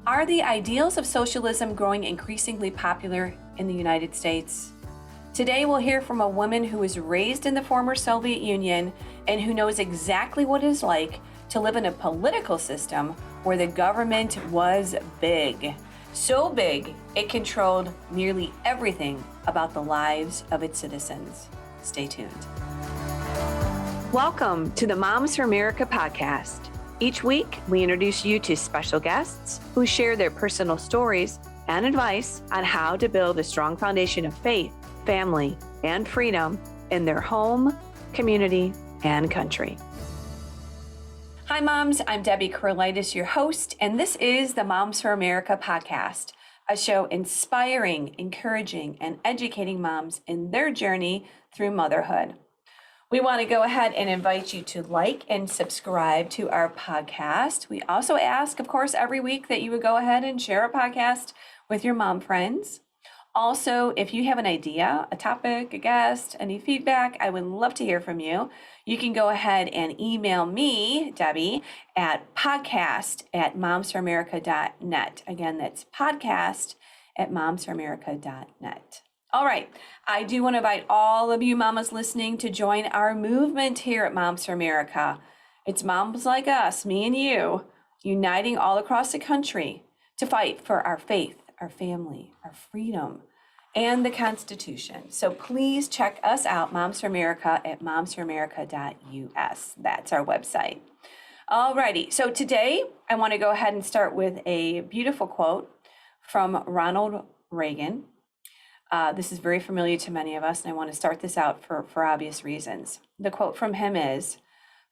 Are the ideals of socialism growing increasingly popular in the United States? Today, we'll hear from a woman who was raised in the former Soviet Union and who knows exactly what it is like to live in a political system where the government was big. So big, it controlled nearly everything about the lives of its citizens. Stay tuned. Welcome to the Moms for America podcast. Each week, we introduce you to special guests who share their personal stories and advice on how to build a strong foundation of faith, family, and freedom in their home, community, and country. Hi, moms. I'm Debbie Carlitis, your host, and this is the Moms for America podcast, a show inspiring, encouraging, and educating moms in their journey through motherhood. We want to go ahead and invite you to like and subscribe to our podcast. We also ask, of course, every week that you would go ahead and share our podcast with your mom friends. Also, if you have an idea, a topic, a guest, any feedback, I would love to hear from you. You can go ahead and email me, Debbie, at podcast@momsforamerica.net. Again, that's podcast@momsforamerica.net. All right, I do want to invite all of you mamas listening to join our movement here at Moms for America. It's moms like us, me and you, uniting all across the country to fight for our faith, our family, our freedom, and the Constitution. So please check us out, Moms for America, at momsforamerica.us. That's our website. All righty, so today I want to go ahead and start with a beautiful quote from Ronald Reagan. This is very familiar to many of us, and I want to start this out for obvious reasons. The quote from him is,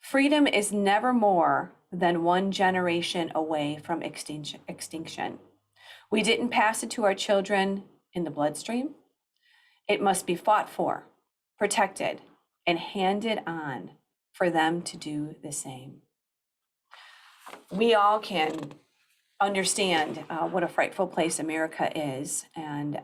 "Freedom is never more than one generation away from extinction. We didn't pass it to our children in the bloodstream. It must be fought for, protected, and handed on for them to do the same." We all can understand what a frightful place America is, and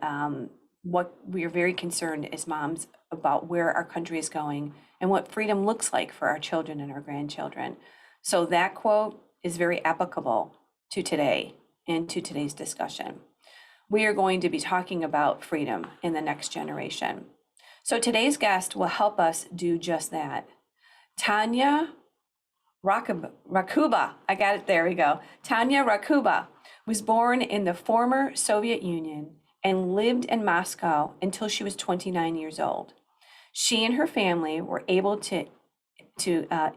what we are very concerned as moms about where our country is going and what freedom looks like for our children and our grandchildren. So that quote is very applicable to today and to today's discussion. We are going to be talking about freedom in the next generation. So today's guest will help us do just that. Tanya Rakhuba, I got it, there we go. Tanya Rakhuba was born in the former Soviet Union and lived in Moscow until she was 29 years old. She and her family were able to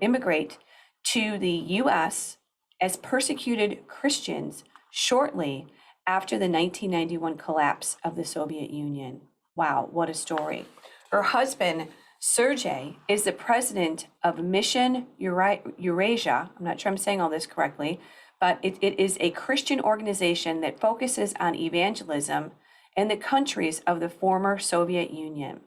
immigrate to the U.S. as persecuted Christians shortly after the 1991 collapse of the Soviet Union. Wow, what a story. Her husband, Sergey, is the president of Mission Eurasia. I'm not sure I'm saying all this correctly, but it is a Christian organization that focuses on evangelism in the countries of the former Soviet Union.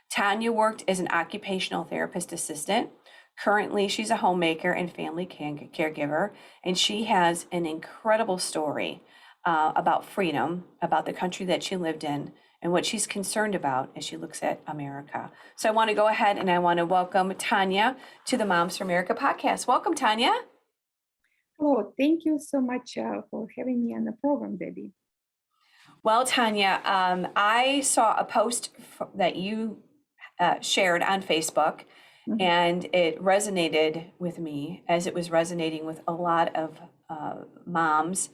Tanya worked as an occupational therapist assistant. Currently, she's a homemaker and family caregiver, and she has an incredible story about freedom, about the country that she lived in, and what she's concerned about as she looks at America. So I want to go ahead and I want to welcome Tanya to the Moms for America podcast. Welcome, Tanya. Hello, thank you so much for having me on the program, Debbie. Well, Tanya, I saw a post that you shared on Facebook, and it resonated with me as it was resonating with a lot of moms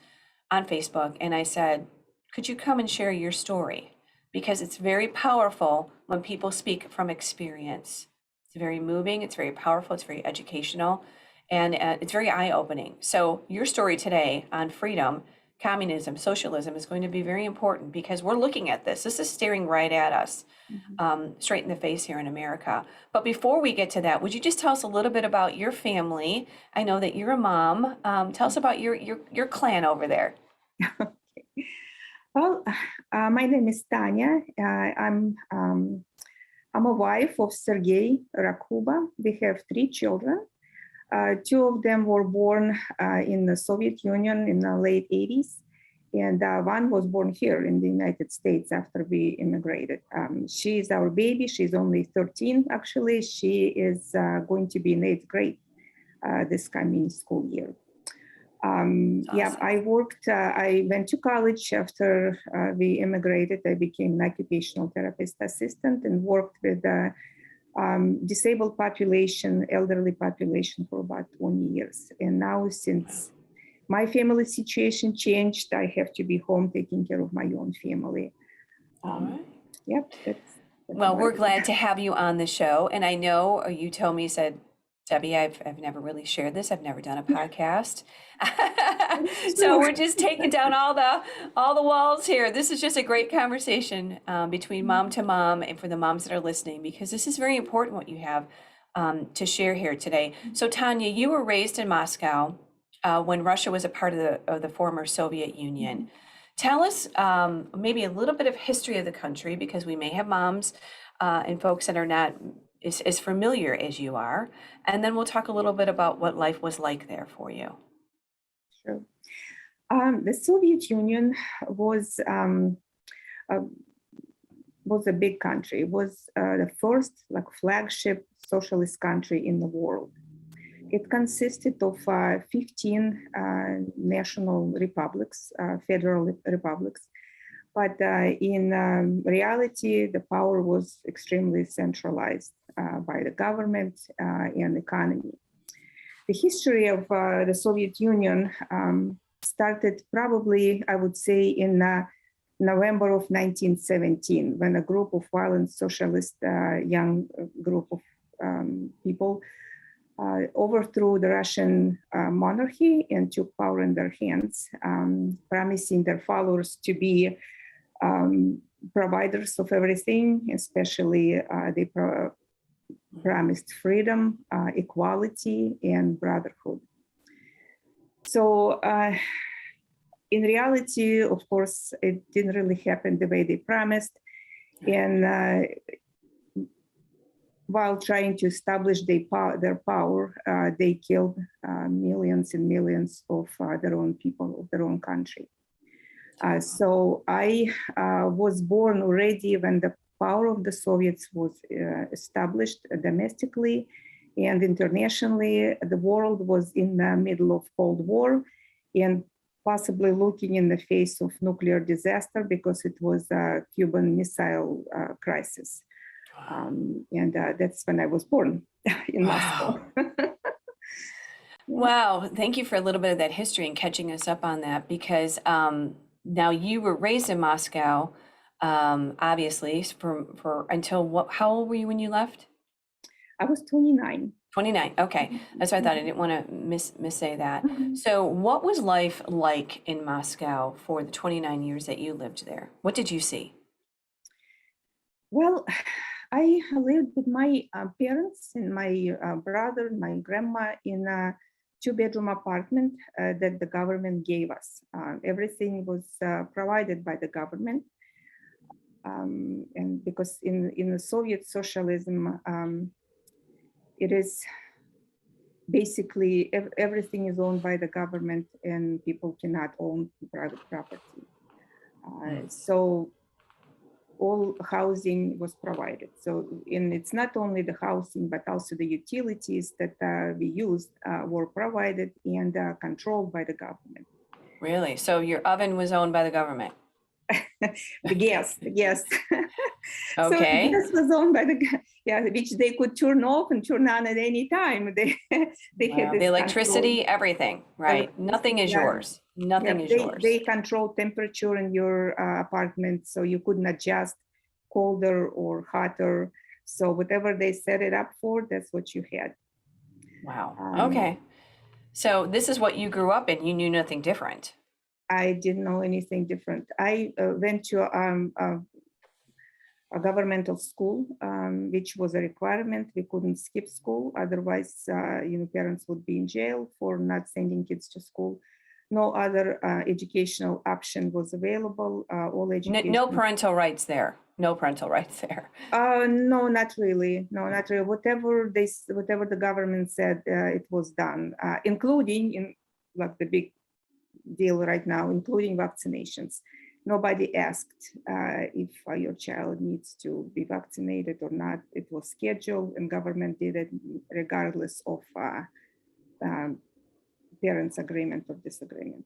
on Facebook. And I said, could you come and share your story? Because it's very powerful when people speak from experience. It's very moving, it's very powerful, it's very educational, and it's very eye-opening. So your story today on freedom, communism, socialism is going to be very important because we're looking at this. This is staring right at us, straight in the face here in America. But before we get to that, would you just tell us a little bit about your family? I know that you're a mom. Tell us about your clan over there. Okay. Well, my name is Tanya. I'm a wife of Sergey Rakhuba. We have 3 children. 2 of them were born in the Soviet Union in the late 80s, and one was born here in the United States after we immigrated. She is our baby. She's only 13, actually. She is going to be in 8th grade this coming school year. Yeah, Awesome. I worked, I went to college after we immigrated. I became an occupational therapist assistant and worked with the disabled population, elderly population for about 20 years. And now since my family situation changed, I have to be home taking care of my own family. All right. Yep, that's Well, about we're it. glad to have you on the show. And I know you told me, you said, Debbie, I've never really shared this. I've never done a podcast. So True. we're just taking down all the walls here. This is just a great conversation between mom to mom and for the moms that are listening, because this is very important what you have to share here today. So Tanya, you were raised in Moscow when Russia was a part of the former Soviet Union. Tell us maybe a little bit of history of the country, because we may have moms and folks that are not as familiar as you are. And then we'll talk a little bit about what life was like there for you. Sure. The Soviet Union was uh, was a big country. It was the first flagship socialist country in the world. It consisted of 15 national republics, federal republics. But in reality, the power was extremely centralized by the government and economy. The history of the Soviet Union started probably, I would say, in November of 1917, when a group of violent socialist young group of people overthrew the Russian monarchy and took power in their hands, promising their followers to be providers of everything, especially they promised freedom, equality, and brotherhood. So in reality, of course, it didn't really happen the way they promised. And while trying to establish their power, they killed millions and millions of their own people, of their own country. So I was born already when the power of the Soviets was established domestically and internationally. The world was in the middle of Cold War and possibly looking in the face of nuclear disaster, because it was a Cuban Missile Crisis. And that's when I was born in Moscow. Wow. Thank you for a little bit of that history and catching us up on that, because now you were raised in Moscow, obviously, for until what? How old were you when you left? I was 29. 29. Okay. That's what I thought. I didn't want to missay that. So what was life like in Moscow for the 29 years that you lived there? What did you see? Well, I lived with my parents and my brother, my grandma, in a two-bedroom apartment that the government gave us. Everything was provided by the government. And because in the Soviet socialism, it is basically everything is owned by the government and people cannot own private property. So all housing was provided. So, and it's not only the housing, but also the utilities that we used were provided and controlled by the government. Really? So your oven was owned by the government? The gas. So the Okay. gas was owned by which they could turn off and turn on at any time. They had Wow. The this electricity, control. everything, right? Nothing is Yeah. yours. Nothing is yours. They control temperature in your apartment, so you couldn't adjust colder or hotter. So whatever they set it up for, that's what you had. Wow. Okay. So this is what you grew up in. You knew nothing different. I didn't know anything different. I went to a governmental school, which was a requirement. We couldn't skip school, otherwise, parents would be in jail for not sending kids to school. No other educational option was available. All education. No parental rights there. No parental rights there. No, not really. No, not really. Whatever the government said, it was done, including in like the big deal right now, including vaccinations. Nobody asked if your child needs to be vaccinated or not. It was scheduled, and government did it regardless of parents' agreement or disagreement.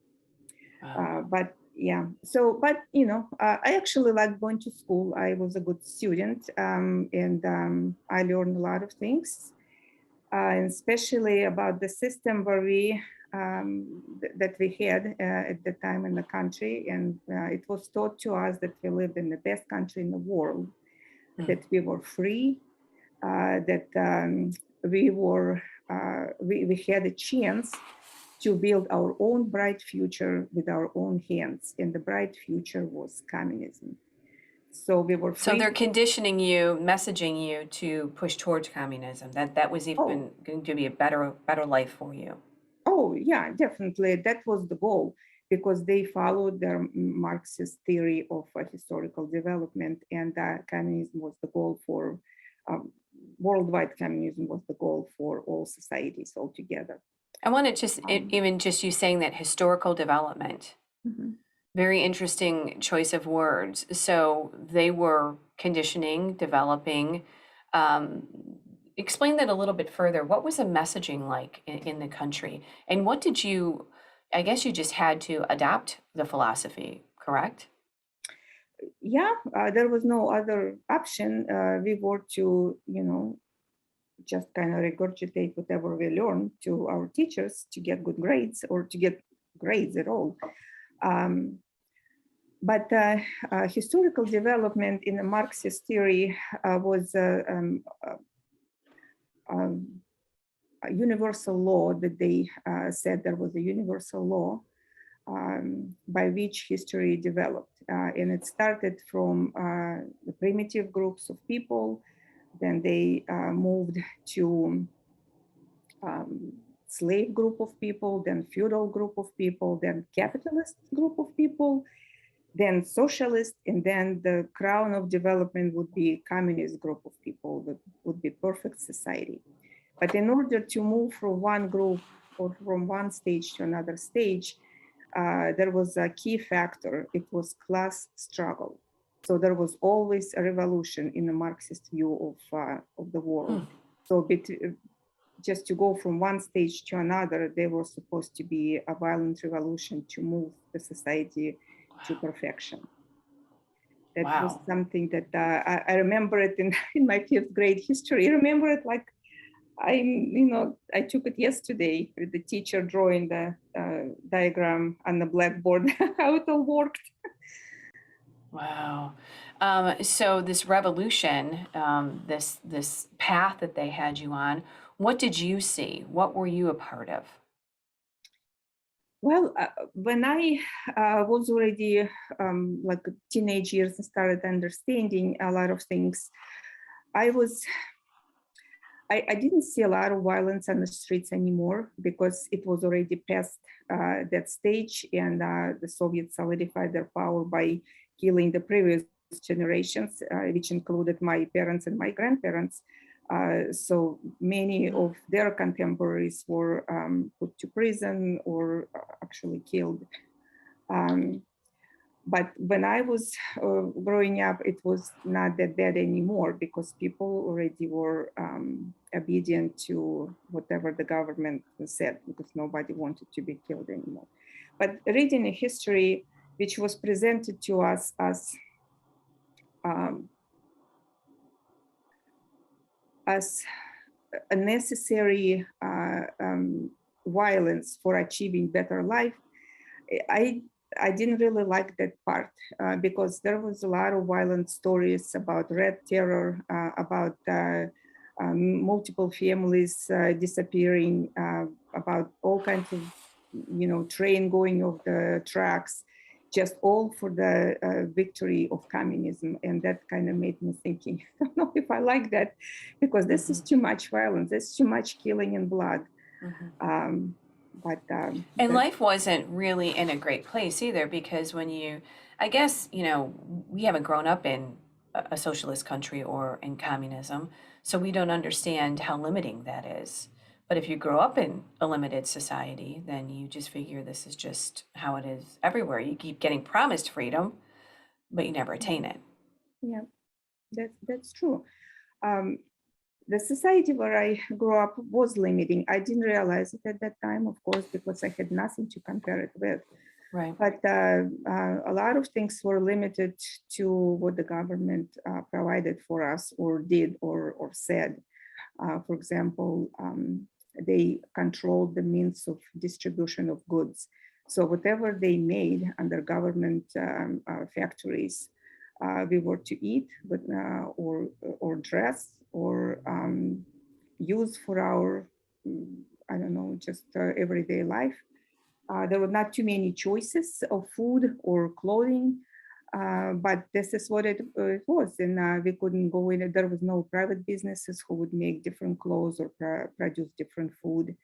Wow. But yeah, so, but, you know, I actually like going to school. I was a good student, and I learned a lot of things, and especially about the system where that we had at the time in the country. And it was taught to us that we lived in the best country in the world, that we were free, that we had a chance to build our own bright future with our own hands. And the bright future was communism. So we were So free. they're conditioning you, messaging you to push towards communism, that was even going to be a better life for you. Oh, yeah, definitely. That was the goal, because they followed their Marxist theory of historical development, and communism was the goal for worldwide communism was the goal for all societies altogether. I want to just, even just you saying that historical development, very interesting choice of words. So they were conditioning, developing. Explain that a little bit further. What was the messaging like in the country? And what did you, I guess you just had to adapt the philosophy, correct? Yeah, there was no other option. We were to, just kind of regurgitate whatever we learned to our teachers to get good grades, or to get grades at all. But historical development in the Marxist theory was a universal law that they said there was a universal law by which history developed. And it started from the primitive groups of people, then they moved to slave group of people, then feudal group of people, then capitalist group of people, then socialist, and then the crown of development would be communist group of people that would be perfect society. But in order to move from one group or from one stage to another stage, there was a key factor. It was class struggle. So there was always a revolution in the Marxist view of the world. So just to go from one stage to another, there was supposed to be a violent revolution to move the society to perfection. That was something that I remember it in my 5th grade history. I remember it like I took it yesterday with the teacher drawing the diagram on the blackboard, how it all worked. Wow. So this revolution, this path that they had you on, what did you see? What were you a part of? Well, when I was already like teenage years and started understanding a lot of things, I didn't see a lot of violence on the streets anymore, because it was already past that stage, and the Soviets solidified their power by killing the previous generations, which included my parents and my grandparents. So many of their contemporaries were put to prison or actually killed. But when I was growing up, it was not that bad anymore, because people already were obedient to whatever the government said, because nobody wanted to be killed anymore. But reading a history which was presented to us as a necessary violence for achieving better life, I didn't really like that part, because there was a lot of violent stories about red terror, about multiple families disappearing, about all kinds of, train going off the tracks, just all for the victory of communism. And that kind of made me thinking, I don't know if I like that, because this is too much violence, there's too much killing and blood. And life wasn't really in a great place either, because when I guess, we haven't grown up in a socialist country or in communism, so we don't understand how limiting that is. But if you grow up in a limited society, then you just figure this is just how it is everywhere. You keep getting promised freedom, but you never attain it. Yeah, that's true. the society where I grew up was limiting. I didn't realize it at that time, of course, because I had nothing to compare it with. Right. But a lot of things were limited to what the government provided for us or did or said. For example, they controlled the means of distribution of goods. So whatever they made under government factories, we were to eat, but or dress or use for our, I don't know, just everyday life. There were not too many choices of food or clothing, but this is what it was. And we couldn't go in it. There was no private businesses who would make different clothes or produce different food.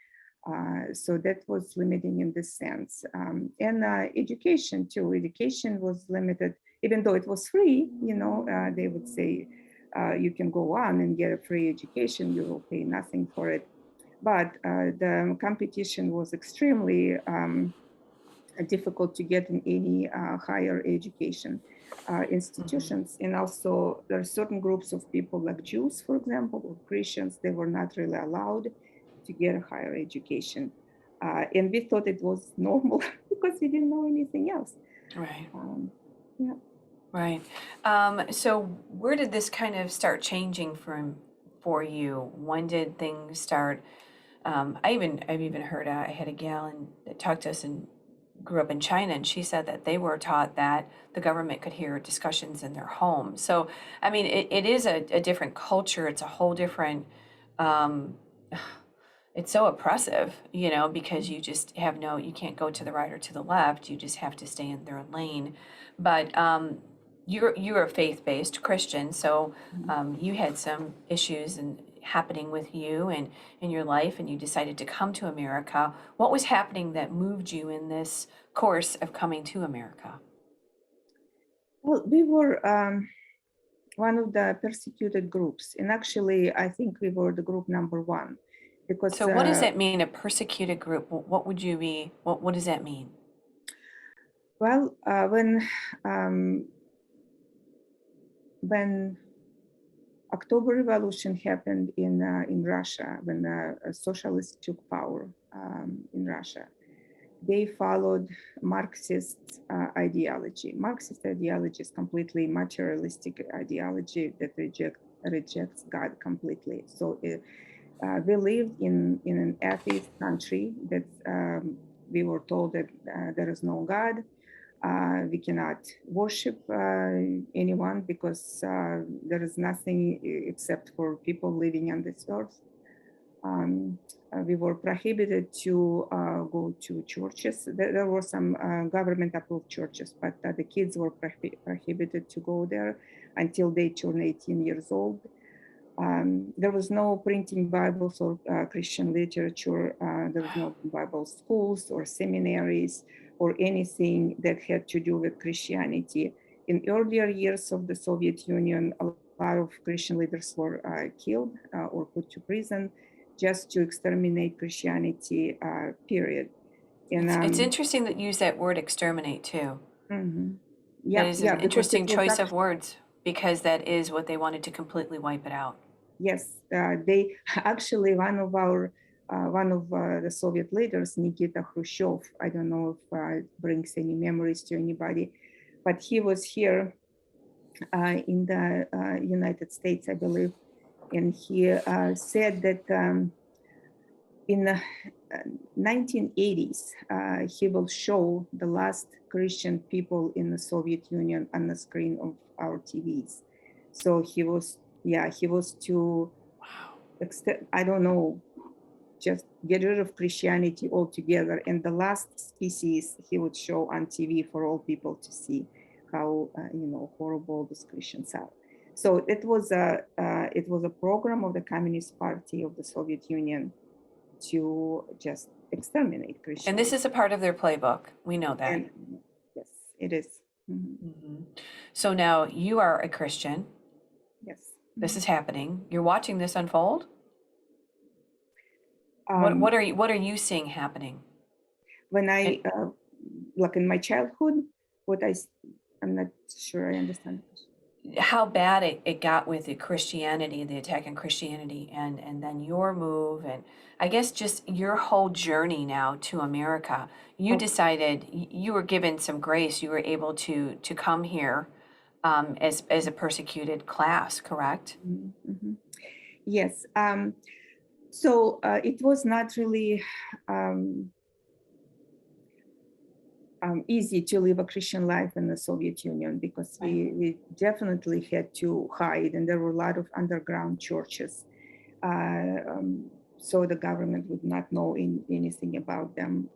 So that was limiting in this sense. And education too. Education was limited, even though it was free. They would say you can go on and get a free education. You will pay nothing for it. But the competition was extremely difficult to get in any higher education institutions. And also there are certain groups of people like Jews, for example, or Christians, they were not really allowed to get a higher education. And we thought it was normal because we didn't know anything else. Right. Yeah. Right. So where did this kind of start changing for you? When did things start? I've even heard I had a gal that talked to us and grew up in China, and she said that they were taught that the government could hear discussions in their home. So, I mean, it is a different culture. It's a whole different. Um, it's so oppressive, because you just have you can't go to the right or to the left. You just have to stay in their lane. But you're a faith-based Christian, so you had some issues and happening with you and in your life, and you decided to come to America. What was happening that moved you in this course of coming to America? Well, we were one of the persecuted groups. And actually, I think we were the group number one because So what does that mean, a persecuted group? What would you be? What does that mean? well, when October Revolution happened in Russia, when socialists took power in Russia, they followed Marxist ideology. Marxist ideology is completely materialistic ideology that rejects God completely. So we lived in an atheist country that we were told that there is no God. We cannot worship anyone because there is nothing except for people living on this earth. We were prohibited to go to churches. There were some government-approved churches, but the kids were prohibited to go there until they turned 18 years old. There was no printing Bibles or Christian literature. There was no Bible schools or seminaries or anything that had to do with Christianity. In earlier years of the Soviet Union, a lot of Christian leaders were killed or put to prison just to exterminate Christianity, period. And It's interesting that you use that word exterminate too. mhm. That Yeah, is yeah, an because it interesting was choice of actually, words because that is what they wanted to completely wipe it out. yes, they actually one of the Soviet leaders, Nikita Khrushchev. I don't know if it brings any memories to anybody, but he was here in the United States, I believe, and he said that in the 1980s, he will show the last Christian people in the Soviet Union on the screen of our TVs. So he was to, I don't know, just get rid of Christianity altogether. And the last species he would show on TV for all people to see how horrible these Christians are. So it was a program of the Communist Party of the Soviet Union to just exterminate And this Christianity. is a part of their playbook. We know that. And yes, it is. Mhm. So now you are a Christian. Yes. This is happening. You're watching this unfold. Um, What are you seeing happening? when And I like in my childhood, what I'm not sure I understand. how bad it got with the Christianity, the attack on Christianity, and then your move, and I guess just your whole journey now to America. You Oh, decided you were given some grace. You were able to come here as a persecuted class, correct? mhm. Yes. So it was not really um, easy to live a Christian life in the Soviet Union because Right. we definitely had to hide, and there were a lot of underground churches. So the government would not know anything about them.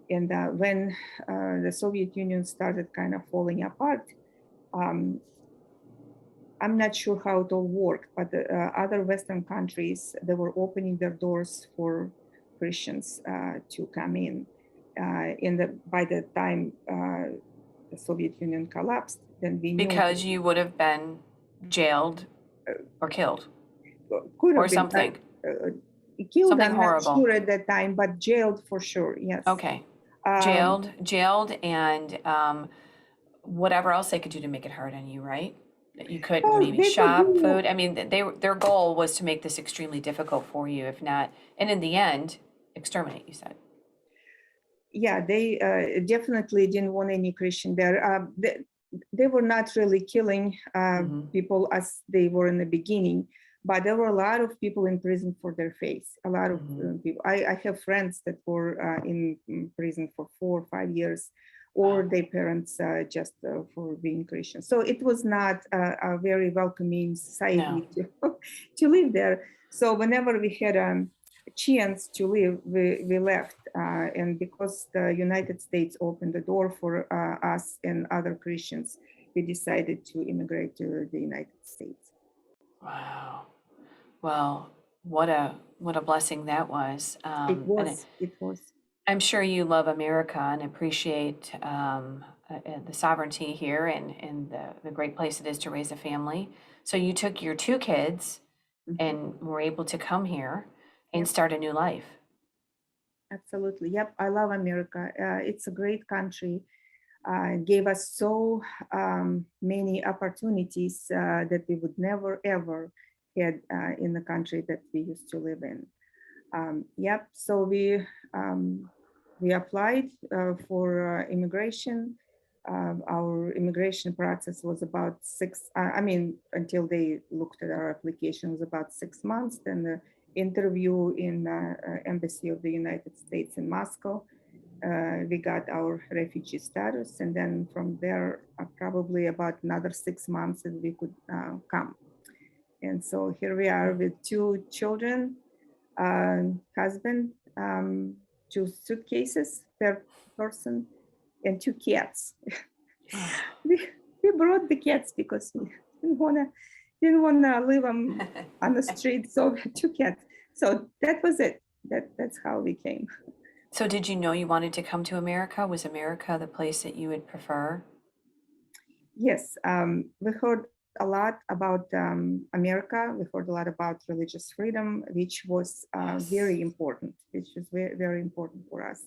And when the Soviet Union started kind of falling apart, um, I'm not sure how it all worked, but the other Western countries, they were opening their doors for Christians to come in. By the time the Soviet Union collapsed, then we knew Because you would have been jailed or killed could or have been something, killed. something I'm not horrible. sure at that time, but jailed for sure. Yes. Okay. Um, Jailed, and whatever else they could do to make it hard on you, right? That you couldn't well, maybe they could shop do. food. I mean, their goal was to make this extremely difficult for you, if not, and in the end, exterminate, you said. Yeah, they definitely didn't want any Christian there. They were not really killing Mm-hmm. people as they were in the beginning, but there were a lot of people in prison for their faith. A lot of Mm-hmm. people. I have friends that were in prison for 4 or 5 years, Wow. or their parents just for being Christian. So it was not a very welcoming No. society to live there. So whenever we had chance to live, we left. And because the United States opened the door for us and other Christians, we decided to immigrate to the United States. Wow. Well, what a blessing that was. And It was. I'm sure you love America and appreciate the sovereignty here, and the great place it is to raise a family. So you took your two kids Mhm. and were able to come here and Yep, start a new life. absolutely. Yep, I love America. It's a great country. Gave us so many opportunities that we would never ever had in the country that we used to live in. Yep. So we applied for immigration. Our immigration process was about six. I mean, until they looked at our application, was about 6 months. Then the interview in embassy of the United States in Moscow. We got our refugee status, and then from there, probably about another 6 months, and we could come. And so here we are with two children, husband, two suitcases per person, and two cats. we, we brought the cats because we didn't wanna live on the street, so we had two cats. So that was it. That's how we came. So did you know you wanted to come to America? Was America the place that you would prefer? Yes, we heard a lot about America. We heard a lot about religious freedom, which was Yes. very important, which was very, very important for us,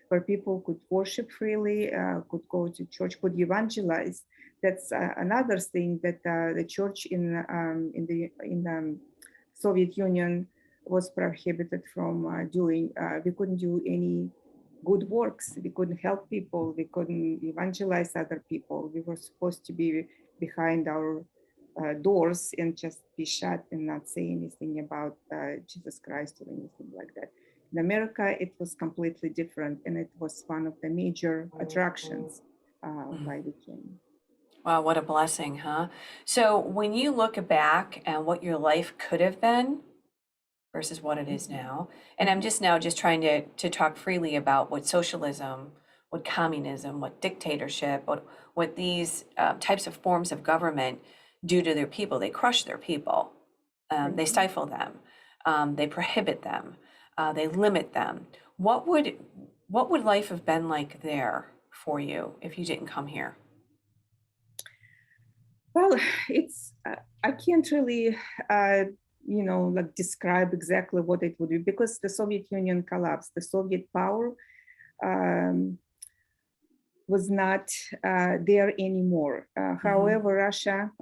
where people could worship freely, could go to church, could evangelize. That's another thing that the church in the Soviet Union was prohibited from doing. We couldn't do any good works. We couldn't help people. We couldn't evangelize other people. We were supposed to be behind our doors and just be shut and not say anything about Jesus Christ or anything like that. In America, it was completely different, and it was one of the major attractions Mm. why we came. Wow, what a blessing, huh? So when you look back at what your life could have been versus what it is Mhm. now, and I'm Mhm. just now just trying to talk freely about what socialism, what communism, what dictatorship, what these types of forms of government do to their people. They crush their people. They Mhm. stifle them. They prohibit them. They limit them. What would life have been like there for you if you didn't come here? Well, it's I can't really like describe exactly what it would be because the Soviet Union collapsed. The Soviet power um, was not there anymore. However, Russia,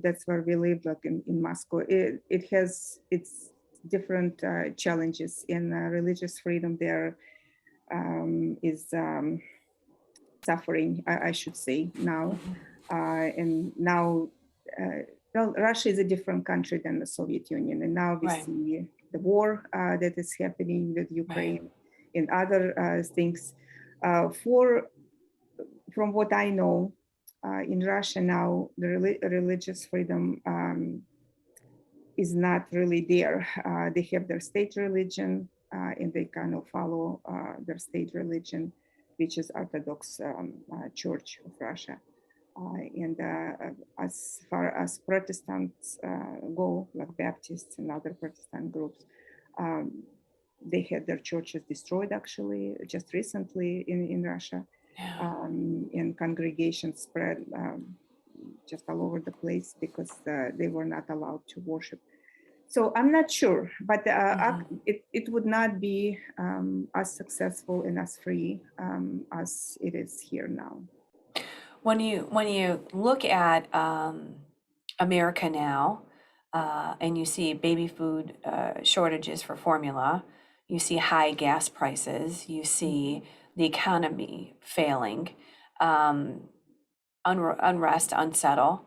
that's where we live, like in Moscow, it has its different challenges in religious freedom. There is suffering, I should say now. And now, well, Russia is a different country than the Soviet Union. And now we Right. see the war that is happening with Ukraine and other things. From what I know, in Russia now, the religious freedom is not really there. They have their state religion and they kind of follow their state religion, which is Orthodox Church of Russia. And as far as Protestants go, like Baptists and other Protestant groups, they had their churches destroyed actually just recently in Russia. And congregations spread just all over the place because they were not allowed to worship. So I'm not sure, but it would not be as successful and as free as it is here now. When you look at America now, and you see baby food shortages for formula, you see high gas prices, you see the economy failing, unrest, unsettle.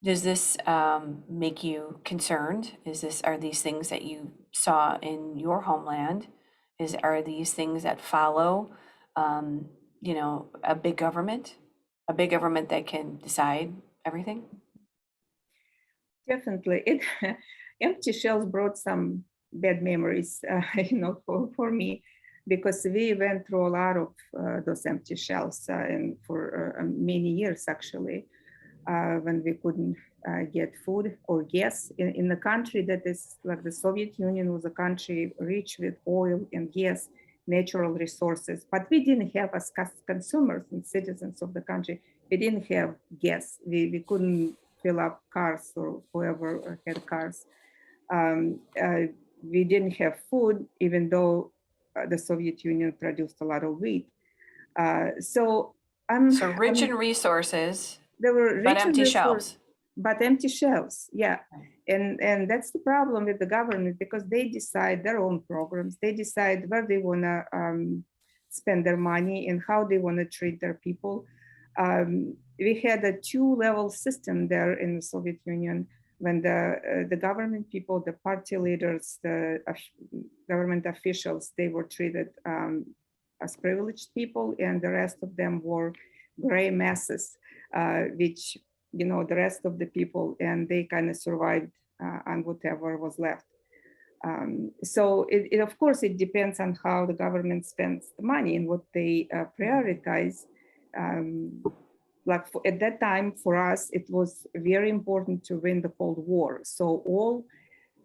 Does this make you concerned? Are these things that you saw in your homeland? Are these things that follow, a big government that can decide everything? Definitely, empty shells brought some bad memories, for me, because we went through a lot of those empty shells and for many years actually. When we couldn't get food or gas in a country that is like the Soviet Union was a country rich with oil and gas, natural resources, but we didn't have as consumers and citizens of the country, we didn't have gas. We couldn't fill up cars or whoever had cars. We didn't have food, even though the Soviet Union produced a lot of wheat. So Rich in resources, there were but rich empty shelves. but empty shelves, yeah. And that's the problem with the government, because they decide their own programs, they decide where they want to spend their money and how they want to treat their people. We had a two-level system there in the Soviet Union, when the government people, the party leaders, the government officials, they were treated as privileged people, and the rest of them were gray masses, which, the rest of the people, and they kind of survived on whatever was left. So it of course, it depends on how the government spends the money and what they prioritize. At that time, for us, it was very important to win the Cold War. So all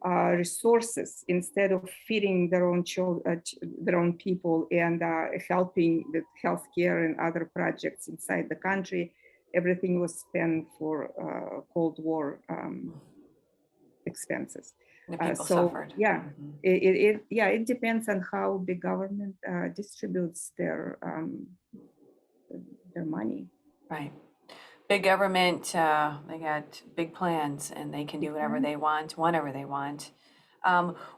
resources, instead of feeding their own their own people and helping with healthcare and other projects inside the country, everything was spent for Cold War expenses. The people So suffered. yeah, it depends on how the government distributes their money. Right. Big government, they got big plans and they can do whatever they want, whenever they want.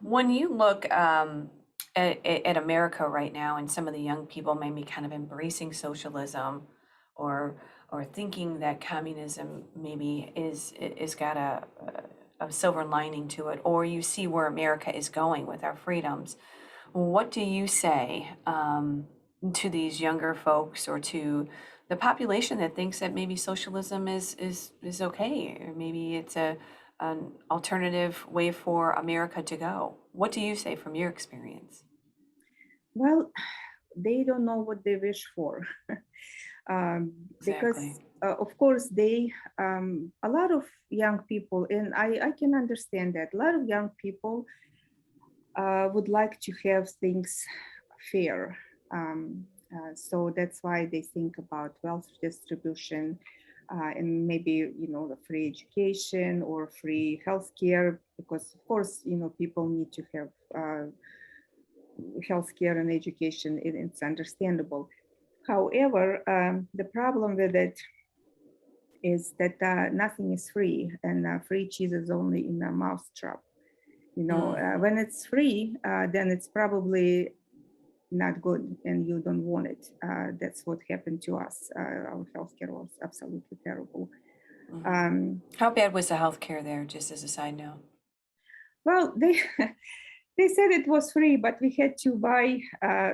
When you look at America right now, and some of the young people may be kind of embracing socialism, or thinking that communism maybe is got a silver lining to it, or you see where America is going with our freedoms, what do you say to these younger folks, or to the population that thinks that maybe socialism is okay, or maybe it's an alternative way for America to go? What do you say from your experience? Well, they don't know what they wish for. Because Exactly. of course a lot of young people, and I can understand that, a lot of young people would like to have things fair. So that's why they think about wealth distribution, and maybe, the free education or free healthcare, because of course, people need to have healthcare and education, it's understandable. However, the problem with it is that nothing is free, and free cheese is only in a mousetrap. When it's free, then it's probably not good, and you don't want it. That's what happened to us. Our healthcare was absolutely terrible. How bad was the healthcare there, just as a side note? Well, they they said it was free, but we had to buy,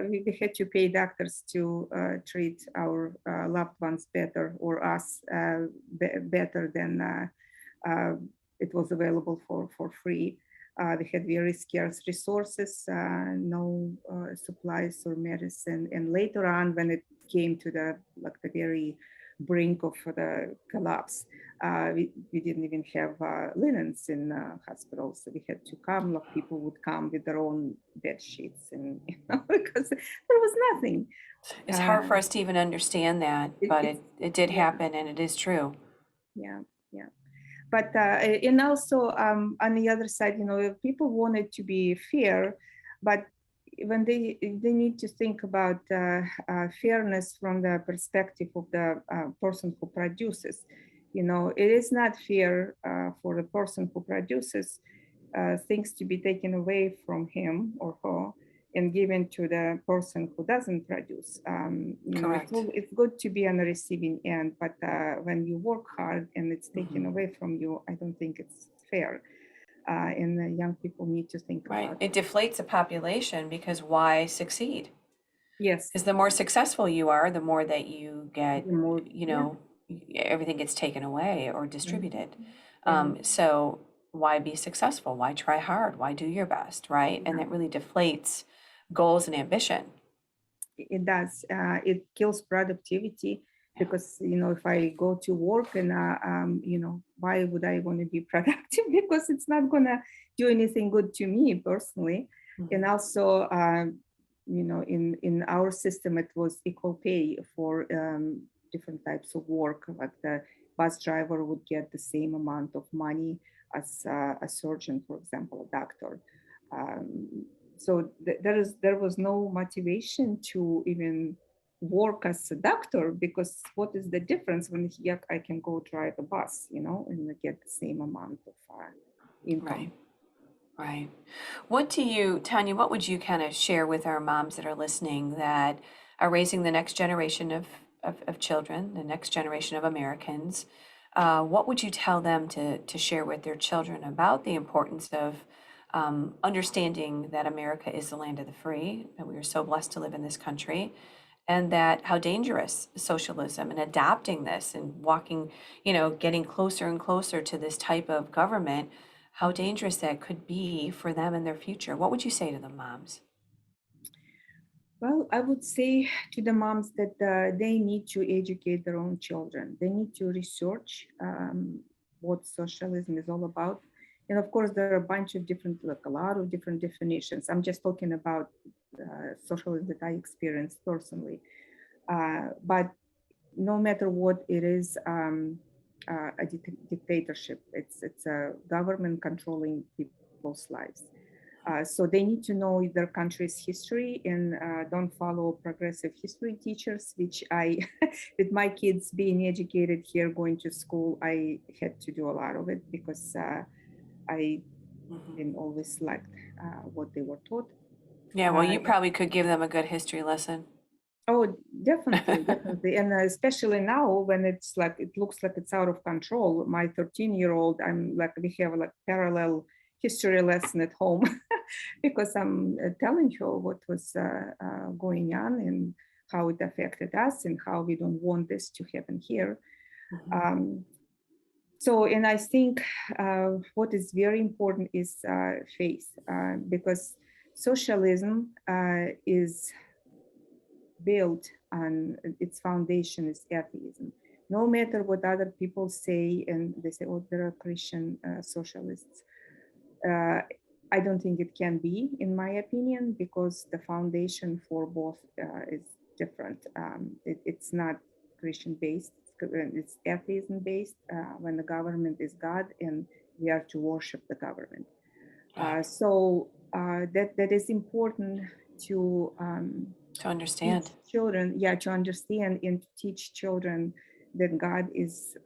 we had to pay doctors to treat our loved ones better, or us better than it was available for free. We had very scarce resources, no supplies or medicine. And later on, when it came to the very brink of the collapse, we didn't even have linens in hospitals. So we had to come, like people would come with their own bed sheets, and because there was nothing. It's hard for us to even understand that, but it did Yeah. happen, and it is true. Yeah, yeah. But and also on the other side, people want it to be fair, but when they need to think about fairness from the perspective of the person who produces. It is not fair for the person who produces things to be taken away from him or her and given to the person who doesn't produce. Correct. It's good to be on the receiving end, but when you work hard and it's taken away from you, I don't think it's fair. And the young people need to think Right. about It deflates a population, because why succeed? Yes, Because the more successful you are, the more that you get, the more, everything gets taken away or distributed. And So why be successful? Why try hard? Why do your best, right? And that really deflates goals and ambition. it does. It kills productivity Yeah. because if I go to work and why would I want to be productive? Because it's not gonna do anything good to me personally. And also, in our system, it was equal pay for different types of work. Like the bus driver would get the same amount of money as a surgeon, for example, a doctor. Um, so there was no motivation to even work as a doctor, because what is the difference when I can go drive a bus, and get the same amount of income. Right. Tanya, what would you kind of share with our moms that are listening that are raising the next generation of children, the next generation of Americans? What would you tell them to share with their children about the importance of understanding that America is the land of the free, that we are so blessed to live in this country, and that how dangerous socialism and adopting this and walking, getting closer and closer to this type of government, how dangerous that could be for them and their future? What would you say to the moms? Well, I would say to the moms that they need to educate their own children. They need to research what socialism is all about. And of course, there are a bunch of different, like a lot of different definitions. I'm just talking about socialism that I experienced personally. But no matter what it is, a dictatorship. It's a government controlling people's lives. So they need to know their country's history and don't follow progressive history teachers, which I, with my kids being educated here, going to school, I had to do a lot of it because I didn't always like what they were taught. Yeah, well, you Uh, probably could give them a good history lesson. Oh, definitely, definitely. And especially now when it's like, it looks like it's out of control. My 13-year-old, I'm like, we have like parallel history lesson at home because I'm telling her what was going on and how it affected us and how we don't want this to happen here. Um, and I think what is very important is faith, because socialism is built on its foundation is atheism. No matter what other people say, and they say, oh, there are Christian socialists. Uh, I don't think it can be, in my opinion, because the foundation for both is different. It's not Christian based, it's atheism based when the government is God and we are to worship the government. That is important to To understand. teach children, yeah, to understand and to teach children that God is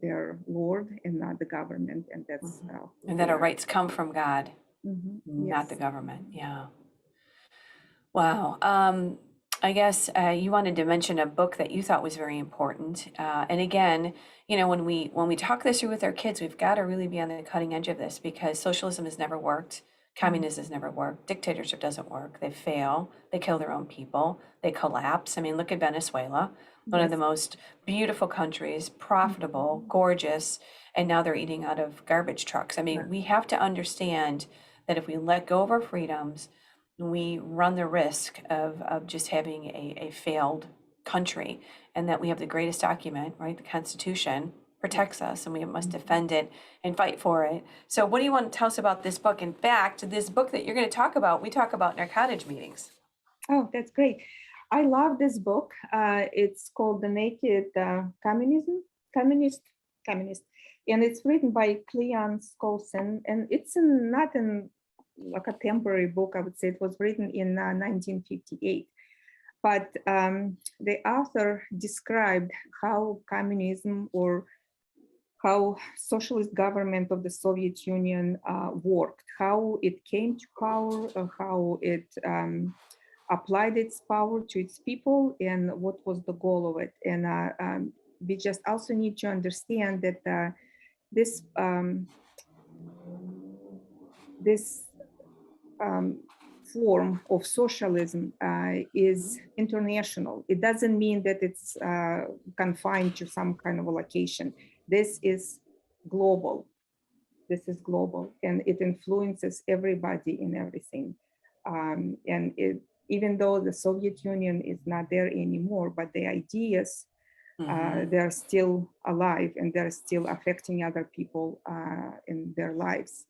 their Lord and not the government, and that's who And they that our are. rights come from God, not the Yes. government. Yeah. Wow. I guess you wanted to mention a book that you thought was very important. And again, when we talk this through with our kids, we've got to really be on the cutting edge of this because socialism has never worked. Communism has never worked. Dictatorship doesn't work. They fail. They kill their own people. They collapse. I mean, look at Venezuela, one of the Yes. most beautiful countries, profitable, gorgeous, and now they're eating out of garbage trucks. I mean, we have to understand that if we let go of our freedoms, we run the risk of just having a failed country, and that we have the greatest document, right? The Constitution protects us and we must defend it and fight for it. So what do you want to tell us about this book? In fact, this book that you're going to talk about, we talk about in our cottage meetings. Oh, that's great. I love this book. It's called The Naked Communist, and it's written by Cleon Skolson, and it's not in like a temporary book. I would say it was written in 1958. But the author described how communism or how socialist government of the Soviet Union worked, how it came to power, how it applied its power to its people, and what was the goal of it. And we just also need to understand that this this form of socialism is international. It doesn't mean that it's confined to some kind of a location. This is global. This is global, and it influences everybody in everything. Even though the Soviet Union is not there anymore, but the ideas, they're still alive and they're still affecting other people in their lives.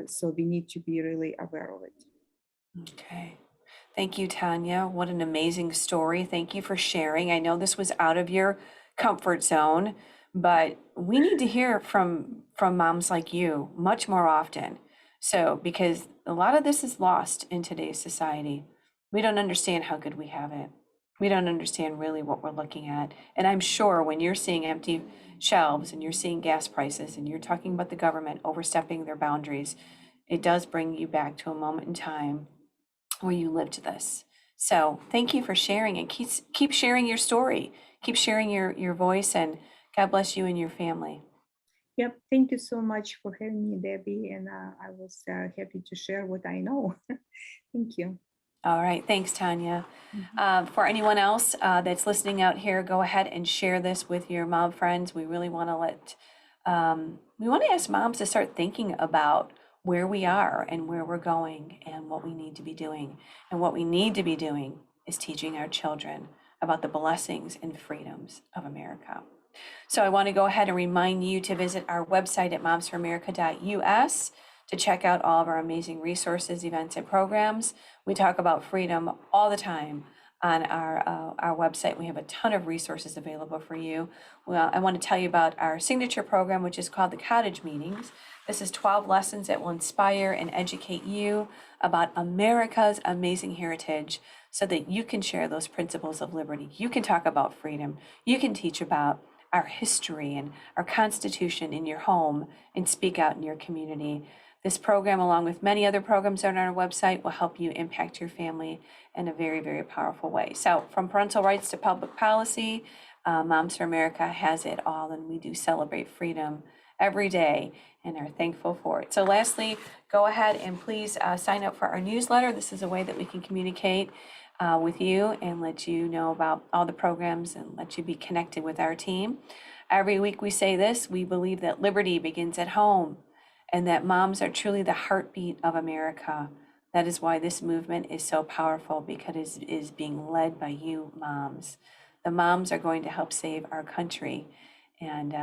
So we need to be really aware of it. Okay. Thank you, Tanya. What an amazing story. Thank you for sharing. I know this was out of your comfort zone, but we need to hear from moms like you much more often. So, because a lot of this is lost in today's society. We don't understand how good we have it. We don't understand really what we're looking at. And I'm sure when you're seeing empty shelves and you're seeing gas prices and you're talking about the government overstepping their boundaries, it does bring you back to a moment in time where you lived this. So thank you for sharing, and keep sharing your story. Keep sharing your voice, and God bless you and your family. Yep. Thank you so much for having me, Debbie. And I was happy to share what I know. Thank you. All right. Thanks, Tanya. For anyone else that's listening out here, go ahead and share this with your mom friends. We really want to we want to ask moms to start thinking about where we are and where we're going and what we need to be doing. And what we need to be doing is teaching our children about the blessings and freedoms of America. So I want to go ahead and remind you to visit our website at momsforamerica.us to check out all of our amazing resources, events, and programs. We talk about freedom all the time on our website. We have a ton of resources available for you. Well, I want to tell you about our signature program, which is called the Cottage Meetings. This is 12 lessons that will inspire and educate you about America's amazing heritage so that you can share those principles of liberty. You can talk about freedom. You can teach about our history and our Constitution in your home and speak out in your community. This program, along with many other programs on our website, will help you impact your family in a very, very powerful way. So from parental rights to public policy, Moms for America has it all, and we do celebrate freedom every day and are thankful for it. So lastly, go ahead and please sign up for our newsletter. This is a way that we can communicate with you and let you know about all the programs and let you be connected with our team. Every week we say this: we believe that liberty begins at home and that moms are truly the heartbeat of America. That is why this movement is so powerful, because it is being led by you moms. The moms are going to help save our country and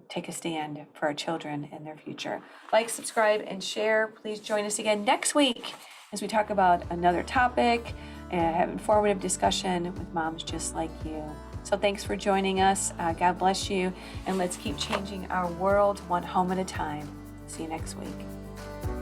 take a stand for our children and their future. Like, subscribe, and share. Please join us again next week as we talk about another topic and have informative discussion with moms just like you. So thanks for joining us. God bless you, and let's keep changing our world one home at a time. See you next week.